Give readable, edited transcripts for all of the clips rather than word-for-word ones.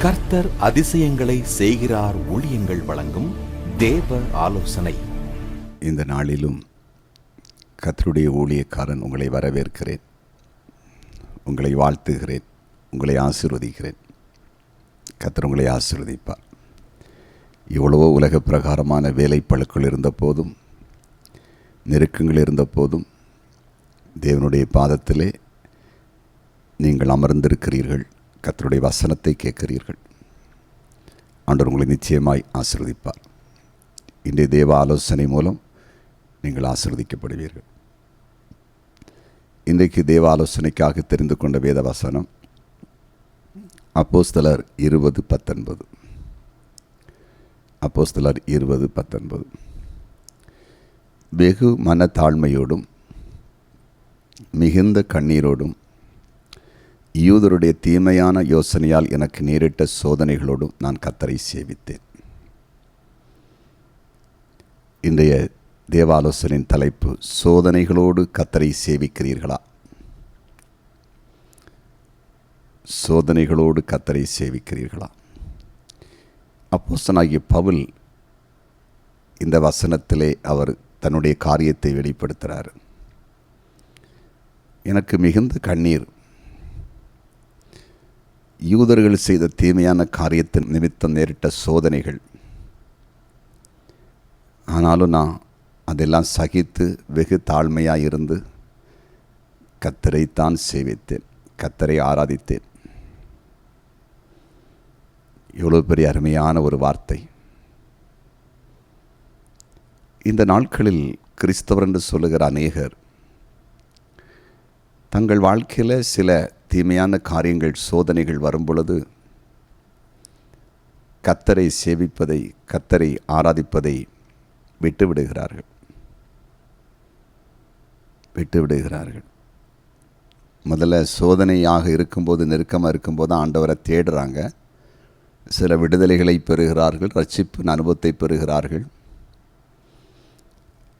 கர்த்தர் அதிசயங்களை செய்கிறார் ஊழியங்கள் வழங்கும் தேவ ஆலோசனை. இந்த நாளிலும் கர்த்தருடைய ஊழியக்காரன் உங்களை வரவேற்கிறேன், உங்களை வாழ்த்துகிறேன், உங்களை ஆசீர்வதிக்கிறேன். கர்த்தர் உங்களை ஆசீர்வதிப்பார். எவ்வளவோ உலக பிரகாரமான வேலைப்பளுக்கள் இருந்த போதும், நெருக்கங்கள் இருந்த போதும், தேவனுடைய பாதத்திலே நீங்கள் அமர்ந்திருக்கிறீர்கள். கர்த்தருடைய வசனத்தை கேட்கிறீர்கள். ஆண்டவர் உங்களை நிச்சயமாய் ஆசீர்வதிப்பார். இன்றைய தேவ ஆலோசனை மூலம் நீங்கள் ஆசீர்வதிக்கப்படுவீர்கள். இன்றைக்கு தேவ ஆலோசனைக்காக தெரிந்து கொண்ட வேத வசனம் அப்போஸ்தலர் 20:19. அப்போஸ்தலர் 20:19. வெகு மனத்தாழ்மையோடும் மிகுந்த கண்ணீரோடும் யூதருடைய தீமையான யோசனையால் எனக்கு நேரிட்ட சோதனைகளோடும் நான் கர்த்தரை சேவித்தேன். இன்றைய தேவாலோசனையின் தலைப்பு, சோதனைகளோடு கர்த்தரை சேவிக்கிறீர்களா? சோதனைகளோடு கர்த்தரை சேவிக்கிறீர்களா? அப்போஸ்தலனாகிய பவுல் இந்த வசனத்திலே அவர் தன்னுடைய காரியத்தை வெளிப்படுத்துகிறார். எனக்கு மிகுந்த கண்ணீர், யூதர்கள் செய்த தீமையான காரியத்தின் நிமித்தம் நேரிட்ட சோதனைகள். ஆனாலும் நான் அதெல்லாம் சகித்து வெகு தாழ்மையாக இருந்து கர்த்தரைத்தான் சேவித்தேன், கர்த்தரை ஆராதித்தேன். எவ்வளோ பெரிய அருமையான ஒரு வார்த்தை! இந்த நாட்களில் கிறிஸ்தவர் என்று சொல்லுகிற அநேகர் தங்கள் வாழ்க்கையில் சில தீமையான காரியங்கள், சோதனைகள் வரும் பொழுது கர்த்தரை சேவிப்பதை, கர்த்தரை ஆராதிப்பதை விட்டுவிடுகிறார்கள். முதல்ல சோதனையாக இருக்கும்போது, நெருக்கமாக இருக்கும்போது ஆண்டவரை தேடுறாங்க. சில விடுதலைகளை பெறுகிறார்கள், ரட்சிப்பின் அனுபவத்தை பெறுகிறார்கள்,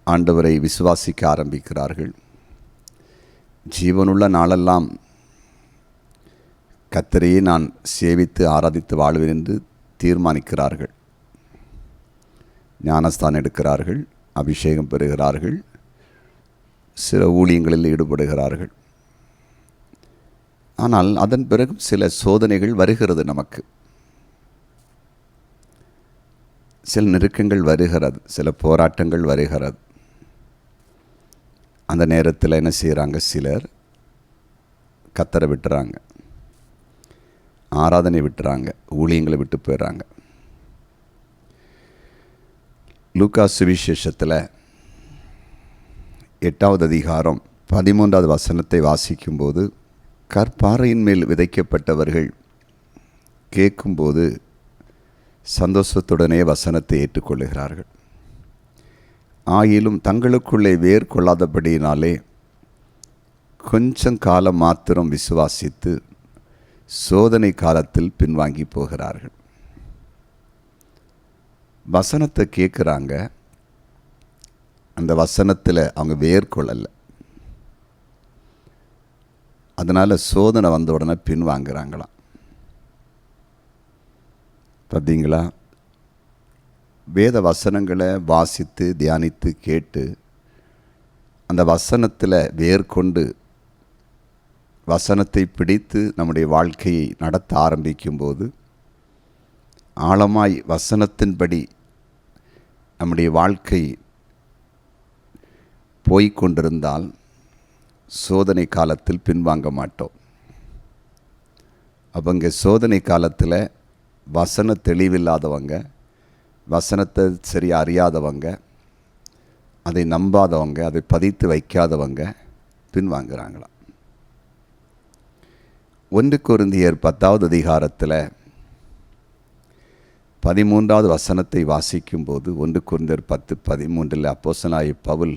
ஆண்டவரை விசுவாசிக்க ஆரம்பிக்கிறார்கள். ஜீவனுள்ள நாளெல்லாம் கர்த்தரையே நான் சேவித்து ஆராதித்து வாழ்வேன் என்று தீர்மானிக்கிறார்கள். ஞானஸ்தானம் எடுக்கிறார்கள், அபிஷேகம் பெறுகிறார்கள், சில ஊழியங்களில் ஈடுபடுகிறார்கள். ஆனால் அதன் பிறகு சில சோதனைகள் வருகிறது, நமக்கு சில நெருக்கங்கள் வருகிறது, சில போராட்டங்கள் வருகிறது. அந்த நேரத்தில் என்ன செய்கிறாங்க? சிலர் கர்த்தரை விட்டுறாங்க, ஆராதனை விட்டுறாங்க, ஊழியங்களை விட்டு போயிடுறாங்க. லூக்கா சுவிசேஷத்தில் 8வது அதிகாரம் 13வது வசனத்தை வாசிக்கும்போது, கற்பாறையின் மேல் விதைக்கப்பட்டவர்கள் கேட்கும்போது சந்தோஷத்துடனே வசனத்தை ஏற்றுக்கொள்ளுகிறார்கள். ஆயிலும் தங்களுக்குள்ளே வேர் கொள்ளாதபடியினாலே கொஞ்சம் காலம் மாத்திரம் விசுவாசித்து சோதனை காலத்தில் பின்வாங்கி போகிறார்கள். வசனத்தை கேட்குறாங்க, அந்த வசனத்தில் அவங்க வேர் கொள்ளலை. அதனால் சோதனை வந்த உடனே பின்வாங்குறாங்களாம். பார்த்தீங்களா? வேத வசனங்களை வாசித்து தியானித்து கேட்டு அந்த வசனத்தில் வேர்கொண்டு வசனத்தை பிடித்து நம்முடைய வாழ்க்கையை நடத்த ஆரம்பிக்கும்போது, ஆழமாய் வசனத்தின்படி நம்முடைய வாழ்க்கை போய்கொண்டிருந்தால் சோதனை காலத்தில் பின்வாங்க மாட்டோம். அவங்க சோதனை காலத்தில் வசன தெளிவில்லாதவங்க, வசனத்தை சரியாக அறியாதவங்க, அதை நம்பாதவங்க, அதை பதித்து வைக்காதவங்க பின்வாங்குறாங்களாம். 1 கொரிந்தியர் 10வது அதிகாரத்தில் 13வது வசனத்தை வாசிக்கும்போது, 1 கொரிந்தியர் 10:13 அப்போஸ்தலனாகிய பவுல்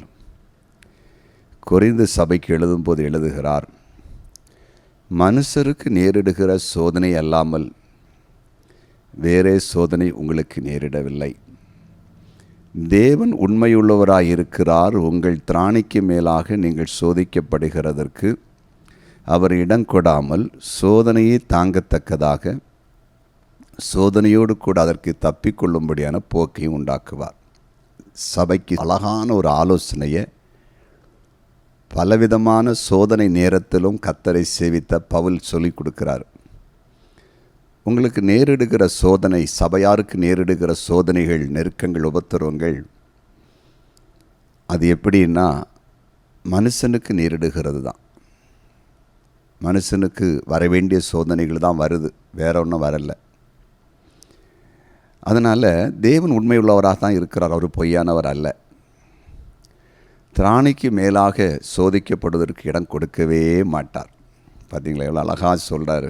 கொரிந்து சபைக்கு எழுதும்போது எழுதுகிறார், மனுஷருக்கு நேரிடுகிற சோதனை அல்லாமல் வேறே சோதனை உங்களுக்கு நேரிடவில்லை. தேவன் உண்மையுள்ளவராயிருக்கிறார். உங்கள் திராணிக்கு மேலாக நீங்கள் சோதிக்கப்படுகிறதற்கு அவர் இடம் கொடாமல் சோதனையை தாங்கத்தக்கதாக சோதனையோடு கூட அதற்கு தப்பிக்கொள்ளும்படியான போக்கையும் உண்டாக்குவார். சபைக்கு அழகான ஒரு ஆலோசனையை பலவிதமான சோதனை நேரத்திலும் கர்த்தரை சேவித்த பவுல் சொல்லிக் கொடுக்கிறார். உங்களுக்கு நேரிடுகிற சோதனை, சபையாருக்கு நேரிடுகிற சோதனைகள், நெருக்கங்கள், உபத்திரவங்கள், அது எப்படின்னா மனுஷனுக்கு நேரிடுகிறது தான். மனுஷனுக்கு வர வேண்டிய சோதனைகள் தான் வருது, வேற ஒன்றும் வரலை. அதனால் தேவன் உண்மையுள்ளவராக தான் இருக்கிறார், அவர் பொய்யானவர் அல்ல. திராணிக்கு மேலாக சோதிக்கப்படுவதற்கு இடம் கொடுக்கவே மாட்டார். பார்த்தீங்களா எவ்வளோ அழகாக சொல்கிறாரு.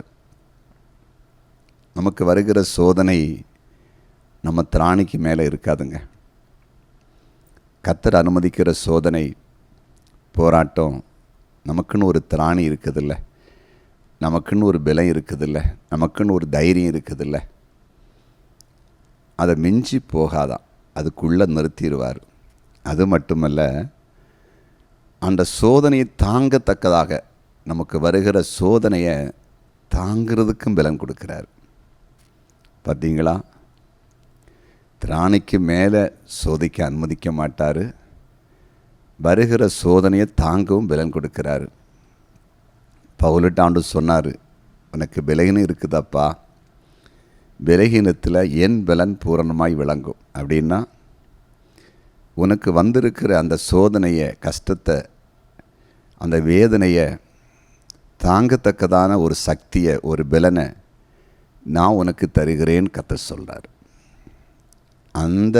நமக்கு வருகிற சோதனை நம்ம திராணிக்கு மேலே இருக்காதுங்க. கர்த்தர் அனுமதிக்கிற சோதனை, போராட்டம், நமக்குன்னு ஒரு திராணி இருக்குதில்ல, நமக்குன்னு ஒரு பலம் இருக்குதில்ல, நமக்குன்னு ஒரு தைரியம் இருக்குதில்ல, அதை மிஞ்சி போகாதான், அதுக்குள்ளே நிறுத்திடுவார். அது மட்டுமல்ல, அந்த சோதனையை தாங்கத்தக்கதாக நமக்கு வருகிற சோதனையை தாங்கிறதுக்கும் பலம் கொடுக்குறார். பார்த்தீங்களா, திராணிக்கு மேலே சோதிக்க அனுமதிக்க மாட்டார், வருகிற சோதனையை தாங்கவும் பலன் கொடுக்கிறாரு. பவுலிட்ட ஆண்டு சொன்னார், உனக்கு பலகீனம் இருக்குதாப்பா, பலகீனத்தில் என் பலன் பூரணமாய் விளங்கும். அப்படின்னா உனக்கு வந்திருக்கிற அந்த சோதனையை, கஷ்டத்தை, அந்த வேதனையை தாங்கத்தக்கதான ஒரு சக்தியை, ஒரு பலனை நான் உனக்கு தருகிறேன்னு கர்த்தர் சொல்கிறார். அந்த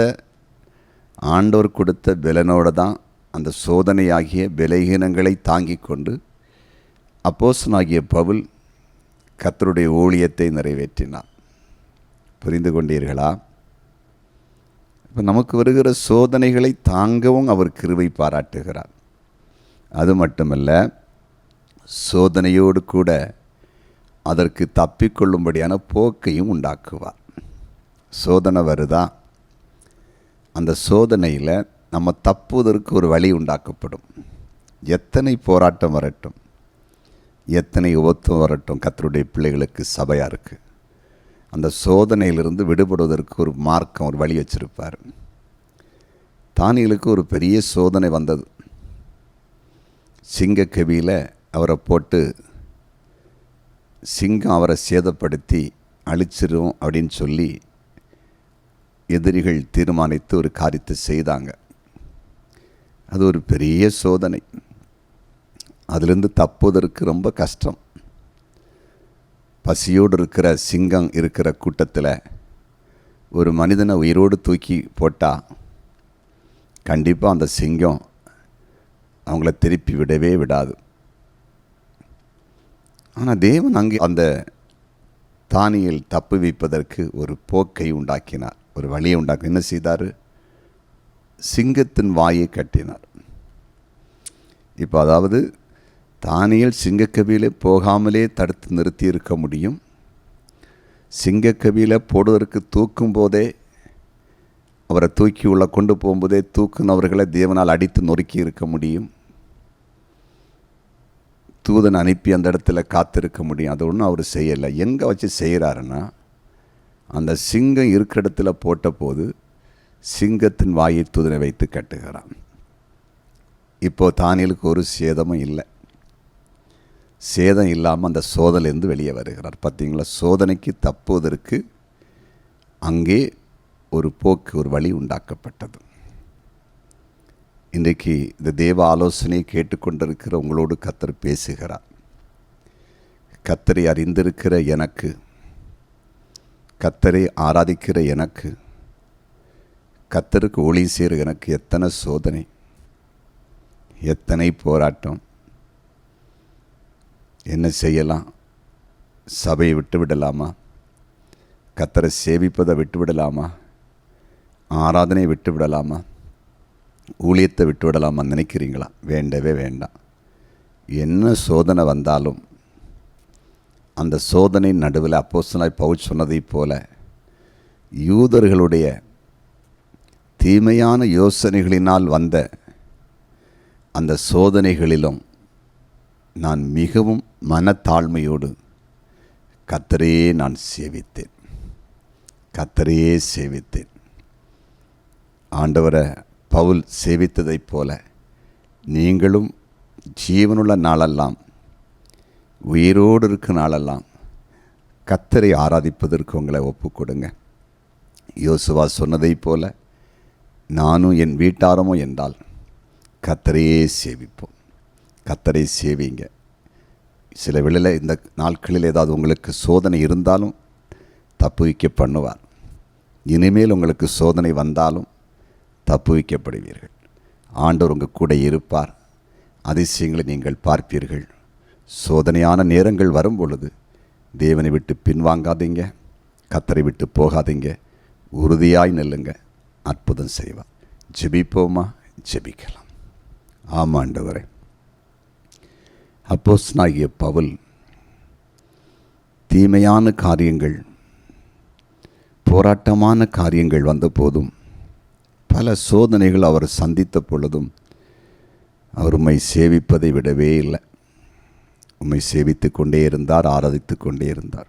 ஆண்டவர் கொடுத்த பலனோடு தான் அந்த சோதனையாகிய பலகீனங்களை தாங்கிக் கொண்டு அப்போஸ்தலனாகிய பவுல் கர்த்தருடைய ஊழியத்தை நிறைவேற்றினார். புரிந்து கொண்டீர்களா? இப்போ நமக்கு வருகிற சோதனைகளை தாங்கவும் அவர் கிருபை பாராட்டுகிறார். அது மட்டுமல்ல, சோதனையோடு கூட அதற்கு தப்பிக்கொள்ளும்படியான போக்கையும் உண்டாக்குவார். சோதனை வருதா, அந்த சோதனையில் நம்ம தப்புவதற்கு ஒரு வழி உண்டாக்கப்படும். எத்தனை போராட்டம் வரட்டும், எத்தனை உபத்திரம் வரட்டும், கர்த்தருடைய பிள்ளைகளுக்கு, சபையாருக்கு அந்த சோதனையிலிருந்து விடுபடுவதற்கு ஒரு மார்க்கம், ஒரு வழி வச்சிருப்பார். தானியேலுக்கு ஒரு பெரிய சோதனை வந்தது. சிங்கக்கவியில் அவரை போட்டு சிங்கம் அவரை சேதப்படுத்தி அழிச்சிரும் அப்படின்னு சொல்லி எதிரிகள் தீர்மானித்து ஒரு காரியத்தை செய்தாங்க. அது ஒரு பெரிய சோதனை. அதிலிருந்து தப்புவதற்கு ரொம்ப கஷ்டம். பசியோடு இருக்கிற சிங்கம் இருக்கிற கூட்டத்தில் ஒரு மனிதனை உயிரோடு தூக்கி போட்டால் கண்டிப்பாக அந்த சிங்கம் அவங்கள திருப்பி விடவே விடாது. ஆனால் தேவன் அங்கே அந்த தானியேல் தப்பு வைப்பதற்கு ஒரு போக்கை உண்டாக்கினார், ஒரு வழியை உண்டாக்க. என்ன செய்தார்? சிங்கத்தின் வாயை கட்டினார். இப்போ அதாவது தானியேல் சிங்கக்கவியில் போகாமலே தடுத்து நிறுத்தி இருக்க முடியும். சிங்கக்கவியில் போடுவதற்கு தூக்கும் போதே, அவரை தூக்கி உள்ள கொண்டு போகும்போதே தூக்குனவர்களை தேவனால் அடித்து நொறுக்கி இருக்க முடியும். தூதன் அனுப்பி அந்த இடத்துல காத்திருக்க முடியும். அது ஒன்றும் அவர் செய்யலை. எங்கே வச்சு செய்கிறாருன்னா, அந்த சிங்கம் இருக்கிற இடத்துல போட்ட போது சிங்கத்தின் வாயை தூதனை வைத்து கட்டுகிறான். இப்போது தானியேலுக்கு ஒரு சேதமும் இல்லை. சேதம் இல்லாமல் அந்த சோதனையிலிருந்து வெளியே வருகிறார். பார்த்தீங்களா, சோதனைக்கு தப்புவதற்கு அங்கே ஒரு போக்கு, ஒரு வழி உண்டாக்கப்பட்டது. இன்றைக்கு இந்த தேவ ஆலோசனையை கேட்டுக்கொண்டிருக்கிற உங்களோடு கர்த்தர் பேசுகிறார். கர்த்தரை அறிந்திருக்கிற எனக்கு, கர்த்தரை ஆராதிக்கிற எனக்கு, கர்த்தருக்கு ஒளி செய்கிற எனக்கு எத்தனை சோதனை, எத்தனை போராட்டம். என்ன செய்யலாம்? சபையை விட்டு விடலாமா? கர்த்தரை சேவிப்பதை விட்டு விடலாமா? ஆராதனையை விட்டு விடலாமா? ஊழியத்தை விட்டு விடலாமா நினைக்கிறீங்களா? வேண்டவே வேண்டாம். என்ன சோதனை வந்தாலும் அந்த சோதனை நடுவில் அப்போஸ்தலனாகிய பவுல் சொன்னதைப் போல யூதர்களுடைய தீமையான யோசனைகளினால் வந்த அந்த சோதனைகளிலும் நான் மிகவும் மனத்தாழ்மையோடு கர்த்தரையே நான் சேவித்தேன். கர்த்தரையே சேவித்தேன். ஆண்டவரை பவுல் சேவித்ததைப் போல நீங்களும் ஜீவனுள்ள நாளெல்லாம், உயிரோடு இருக்க நாளெல்லாம் கர்த்தரை ஆராதிப்பதற்கு உங்களை ஒப்பு கொடுங்க. யோசுவா சொன்னதைப் போல நானும் என் வீட்டாரமோ என்றால் கர்த்தரையே சேவிப்போம். கர்த்தரை சேவிங்க. சில வேளையில் இந்த நாட்களில் ஏதாவது உங்களுக்கு சோதனை இருந்தாலும் தப்புவிக்க பண்ணுவார். இனிமேல் உங்களுக்கு சோதனை வந்தாலும் தப்புவிக்கப்படுவீர்கள். ஆண்டவர் உங்கள் கூட இருப்பார். அதிசயங்களை நீங்கள் பார்ப்பீர்கள். சோதனையான நேரங்கள் வரும் பொழுது தேவனை விட்டு பின்வாங்காதீங்க, கர்த்தரை விட்டு போகாதீங்க, உறுதியாய் நில்லுங்க. அற்புதம் செய்வார். ஜெபிப்போமா? ஜெபிக்கலாம். ஆமாண்டவரே, அப்போஸ்தலனாகிய பவுல் தீமையான காரியங்கள், போராட்டமான காரியங்கள் வந்த போதும், பல சோதனைகள் அவர் சந்தித்த பொழுதும் அவர் உம்மை சேவிப்பதை விடவே இல்லை. உம்மை சேவித்து கொண்டே இருந்தார், ஆராதித்து கொண்டே இருந்தார்.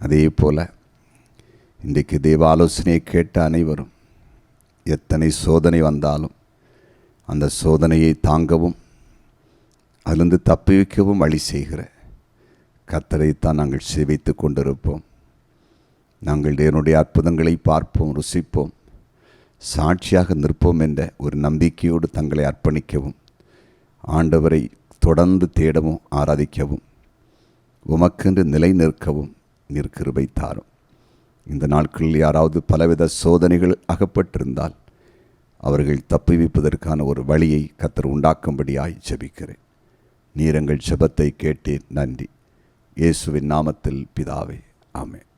அதே போல் இன்றைக்கு தேவ ஆலோசனையை கேட்ட அனைவரும் எத்தனை சோதனை வந்தாலும் அந்த சோதனையை தாங்கவும் அதிலிருந்து தப்புவிக்கவும் வழி செய்கிற கர்த்தரைத்தான் நாங்கள் சேவித்து கொண்டிருப்போம். நாங்கள் தேவனுடைய அற்புதங்களை பார்ப்போம், ருசிப்போம், சாட்சியாக நிற்போம் என்ற ஒரு நம்பிக்கையோடு தங்களை அர்ப்பணிக்கவும், ஆண்டவரை தொடர்ந்து தேடவும் ஆராதிக்கவும், உமக்கென்று நிலை நிற்கவும் நீர் கிருபை தாரும். இந்த நாட்களில் யாராவது பலவித சோதனைகள் அகப்பட்டிருந்தால் அவர்கள் தப்புவிப்பதற்கான ஒரு வழியை கர்த்தர் உண்டாக்கும்படியாய் ஜெபிக்கிறேன். நீர் எங்கள் ஜெபத்தை கேட்டீர். நன்றி. இயேசுவின் நாமத்தில் பிதாவே, ஆமென்.